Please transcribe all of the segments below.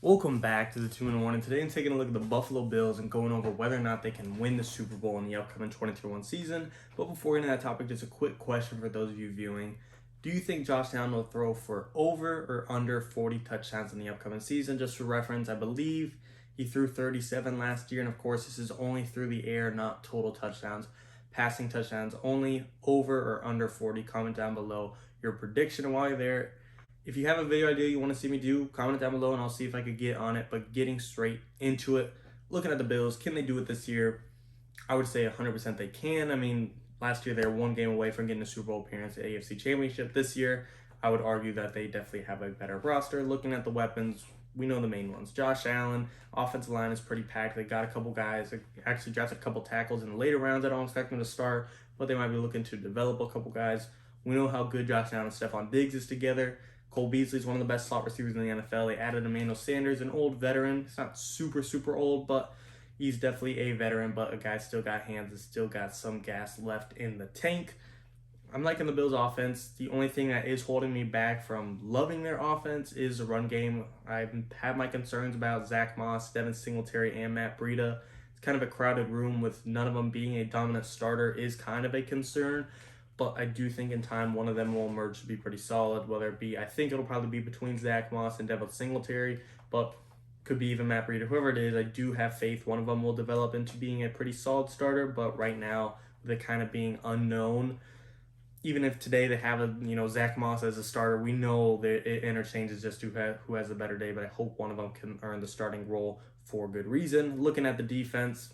Welcome back to the 2-in-1, and today I'm taking a look at the Buffalo Bills and going over whether or not they can win the Super Bowl in the upcoming 2021 season. But before we get into that topic, just a quick question for those of you viewing. Do you think Josh Allen will throw for over or under 40 touchdowns in the upcoming season? Just for reference, I believe he threw 37 last year, and of course this is only through the air, not total touchdowns. Passing touchdowns only, over or under 40. Comment down below your prediction. And while you're there, if you have a video idea you want to see me do, comment it down below and I'll see if I could get on it. But getting straight into it, looking at the Bills, can they do it this year? I would say 100% they can. I mean, last year they were one game away from getting a Super Bowl appearance at AFC Championship. This year, I would argue that they definitely have a better roster. Looking at the weapons, we know the main ones. Josh Allen, offensive line is pretty packed. They got a couple guys. They actually drafted a couple tackles in the later rounds. I don't expect them to start, but they might be looking to develop a couple guys. We know how good Josh Allen and Stefon Diggs is together. Cole Beasley is one of the best slot receivers in the NFL. They added Emmanuel Sanders, an old veteran. He's not super old, but he's definitely a veteran, but a guy still got hands and still got some gas left in the tank. I'm liking the Bills' offense. The only thing that is holding me back from loving their offense is the run game. I have my concerns about Zach Moss, Devin Singletary, and Matt Breida. It's kind of a crowded room with none of them being a dominant starter is kind of a concern. But I do think in time one of them will emerge to be pretty solid, whether it be, I think it'll probably be between Zach Moss and Devin Singletary, but could be even Matt Breida, whoever it is. I do have faith one of them will develop into being a pretty solid starter, but right now, with it kind of being unknown, even if today they have Zach Moss as a starter, we know that it interchanges just who has a better day, but I hope one of them can earn the starting role for good reason. Looking at the defense,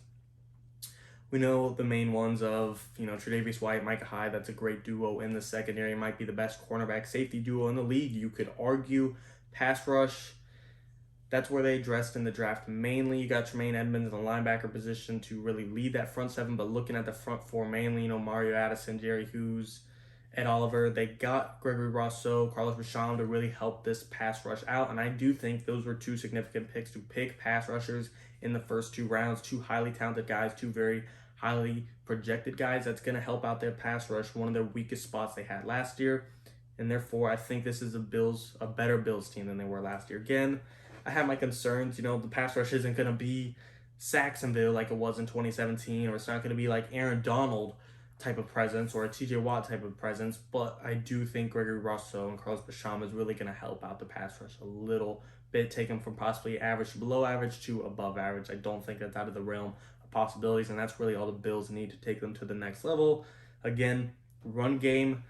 we know the main ones of, tre'davious White, Micah Hyde. That's a great duo in the secondary. Might be the best cornerback safety duo in the league. You could argue pass rush. That's where they addressed in the draft mainly. You got Tremaine Edmonds in the linebacker position to really lead that front seven. But looking at the front four mainly, Mario Addison, Jerry Hughes, Ed Oliver. They got Gregory Rousseau, Carlos Rashawn to really help this pass rush out. And I do think those were two significant picks to pick pass rushers in the first two rounds. Two highly talented guys, two very highly projected guys. That's going to help out their pass rush, one of their weakest spots they had last year. And therefore, I think this is a better Bills team than they were last year. Again, I have my concerns. The pass rush isn't going to be Saxonville like it was in 2017, or it's not going to be like Aaron Donald type of presence or a TJ Watt type of presence, but I do think Gregory Rousseau and Carlos Basham is really going to help out the pass rush a little bit, take them from possibly average to below average to above average. I don't think that's out of the realm of possibilities, and that's really all the Bills need to take them to the next level. Again, run game,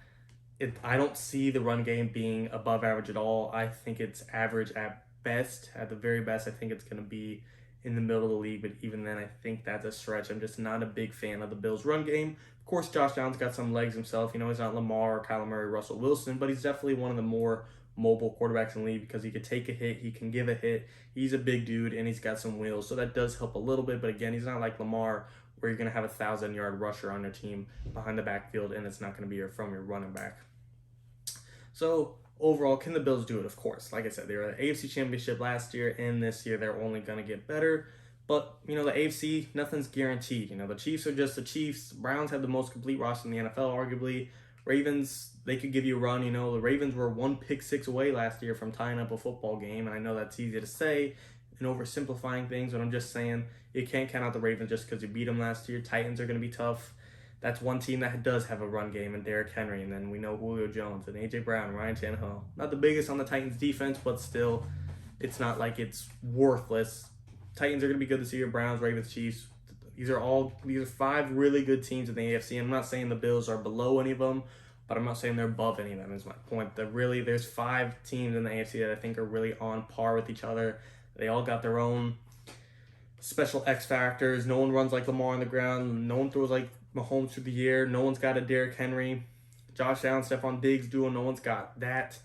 I don't see the run game being above average at all. I think it's average at best. At the very best, I think it's going to be in the middle of the league, but even then, I think that's a stretch. I'm just not a big fan of the Bills' run game. Of course, Josh Allen's got some legs himself. He's not Lamar or Kyler Murray, Russell Wilson, but he's definitely one of the more mobile quarterbacks in the league because he could take a hit, he can give a hit. He's a big dude, and he's got some wheels, so that does help a little bit. But again, he's not like Lamar, where you're going to have 1,000-yard rusher on your team behind the backfield, and it's not going to be from your running back. So overall, can the Bills do it? Of course. Like I said, they were at the AFC Championship last year, and this year they're only going to get better. But, the AFC, nothing's guaranteed. The Chiefs are just the Chiefs. Browns have the most complete roster in the NFL, arguably. Ravens, they could give you a run. The Ravens were one pick six away last year from tying up a football game. And I know that's easy to say and oversimplifying things, but I'm just saying you can't count out the Ravens just because you beat them last year. Titans are going to be tough. That's one team that does have a run game, and Derrick Henry. And then we know Julio Jones and A.J. Brown, Ryan Tannehill. Not the biggest on the Titans defense, but still, it's not like it's worthless. Titans are going to be good this year. Browns, Ravens, Chiefs. These are five really good teams in the AFC. I'm not saying the Bills are below any of them, but I'm not saying they're above any of them is my point. There's five teams in the AFC that I think are really on par with each other. They all got their own special X factors. No one runs like Lamar on the ground. No one throws like Mahomes through the air. No one's got a Derrick Henry. Josh Allen, Stefon Diggs duo. No one's got that.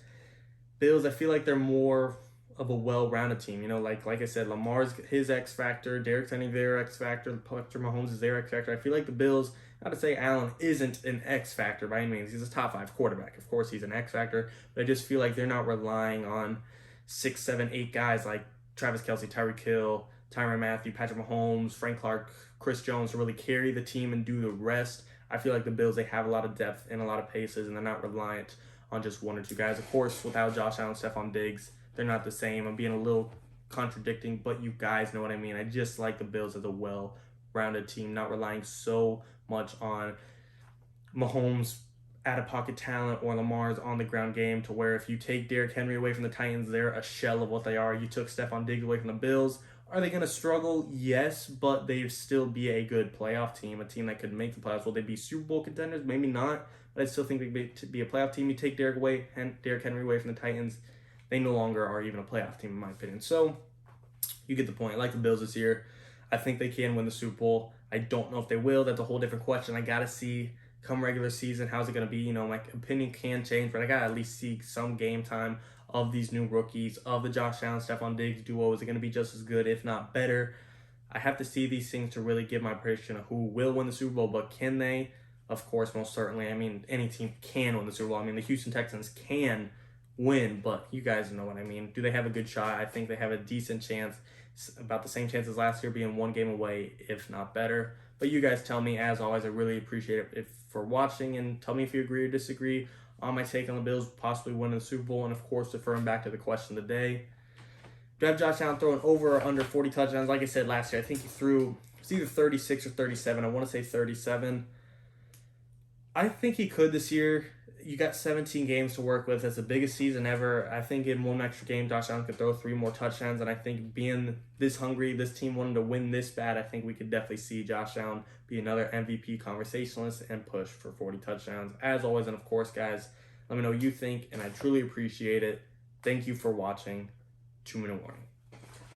Bills, I feel like they're more of a well-rounded team. Like I said, Lamar's his X factor, Derrick Henry their X factor, Patrick Mahomes is their X factor. I feel like the Bills, not to say Allen isn't an X factor by any means. He's a top 5 quarterback. Of course, he's an X factor, but I just feel like they're not relying on 6, 7, 8 guys like Travis Kelce, Tyreek Hill, Tyrann Mathieu, Patrick Mahomes, Frank Clark, Chris Jones to really carry the team and do the rest. I feel like the Bills, they have a lot of depth and a lot of paces, and they're not reliant on just one or two guys. Of course, without Josh Allen, Stefon Diggs, they're not the same. I'm being a little contradicting, but you guys know what I mean. I just like the Bills as a well-rounded team, not relying so much on Mahomes' out-of-pocket talent or Lamar's on-the-ground game, to where if you take Derrick Henry away from the Titans, they're a shell of what they are. You took Stefon Diggs away from the Bills. Are they going to struggle? Yes, but they'd still be a good playoff team, a team that could make the playoffs. Will they be Super Bowl contenders? Maybe not, but I still think they'd be a playoff team. You take Derrick Henry away from the Titans, they no longer are even a playoff team, in my opinion. So you get the point. I like the Bills this year. I think they can win the Super Bowl. I don't know if they will. That's a whole different question. I got to see come regular season, how's it going to be? My opinion can change, but I got to at least see some game time of these new rookies, of the Josh Allen, Stefon Diggs duo. Is it going to be just as good, if not better? I have to see these things to really give my prediction of who will win the Super Bowl, but can they? Of course, most certainly. I mean, any team can win the Super Bowl. I mean, the Houston Texans can win, but you guys know what I mean. Do they have a good shot? I think they have a decent chance, about the same chance as last year, being one game away, if not better. But you guys tell me, as always. I really appreciate it for watching, and tell me if you agree or disagree on my take on the Bills possibly winning the Super Bowl, and of course, deferring back to the question of the day. Do I have Josh Allen throwing over or under 40 touchdowns? Like I said last year, I think he threw, it's either 36 or 37. I want to say 37. I think he could this year. You got 17 games to work with. That's the biggest season ever. I think in one extra game, Josh Allen could throw 3 more touchdowns. And I think being this hungry, this team wanting to win this bad, I think we could definitely see Josh Allen be another MVP conversationalist and push for 40 touchdowns. As always, and of course, guys, let me know what you think, and I truly appreciate it. Thank you for watching. 2-minute warning.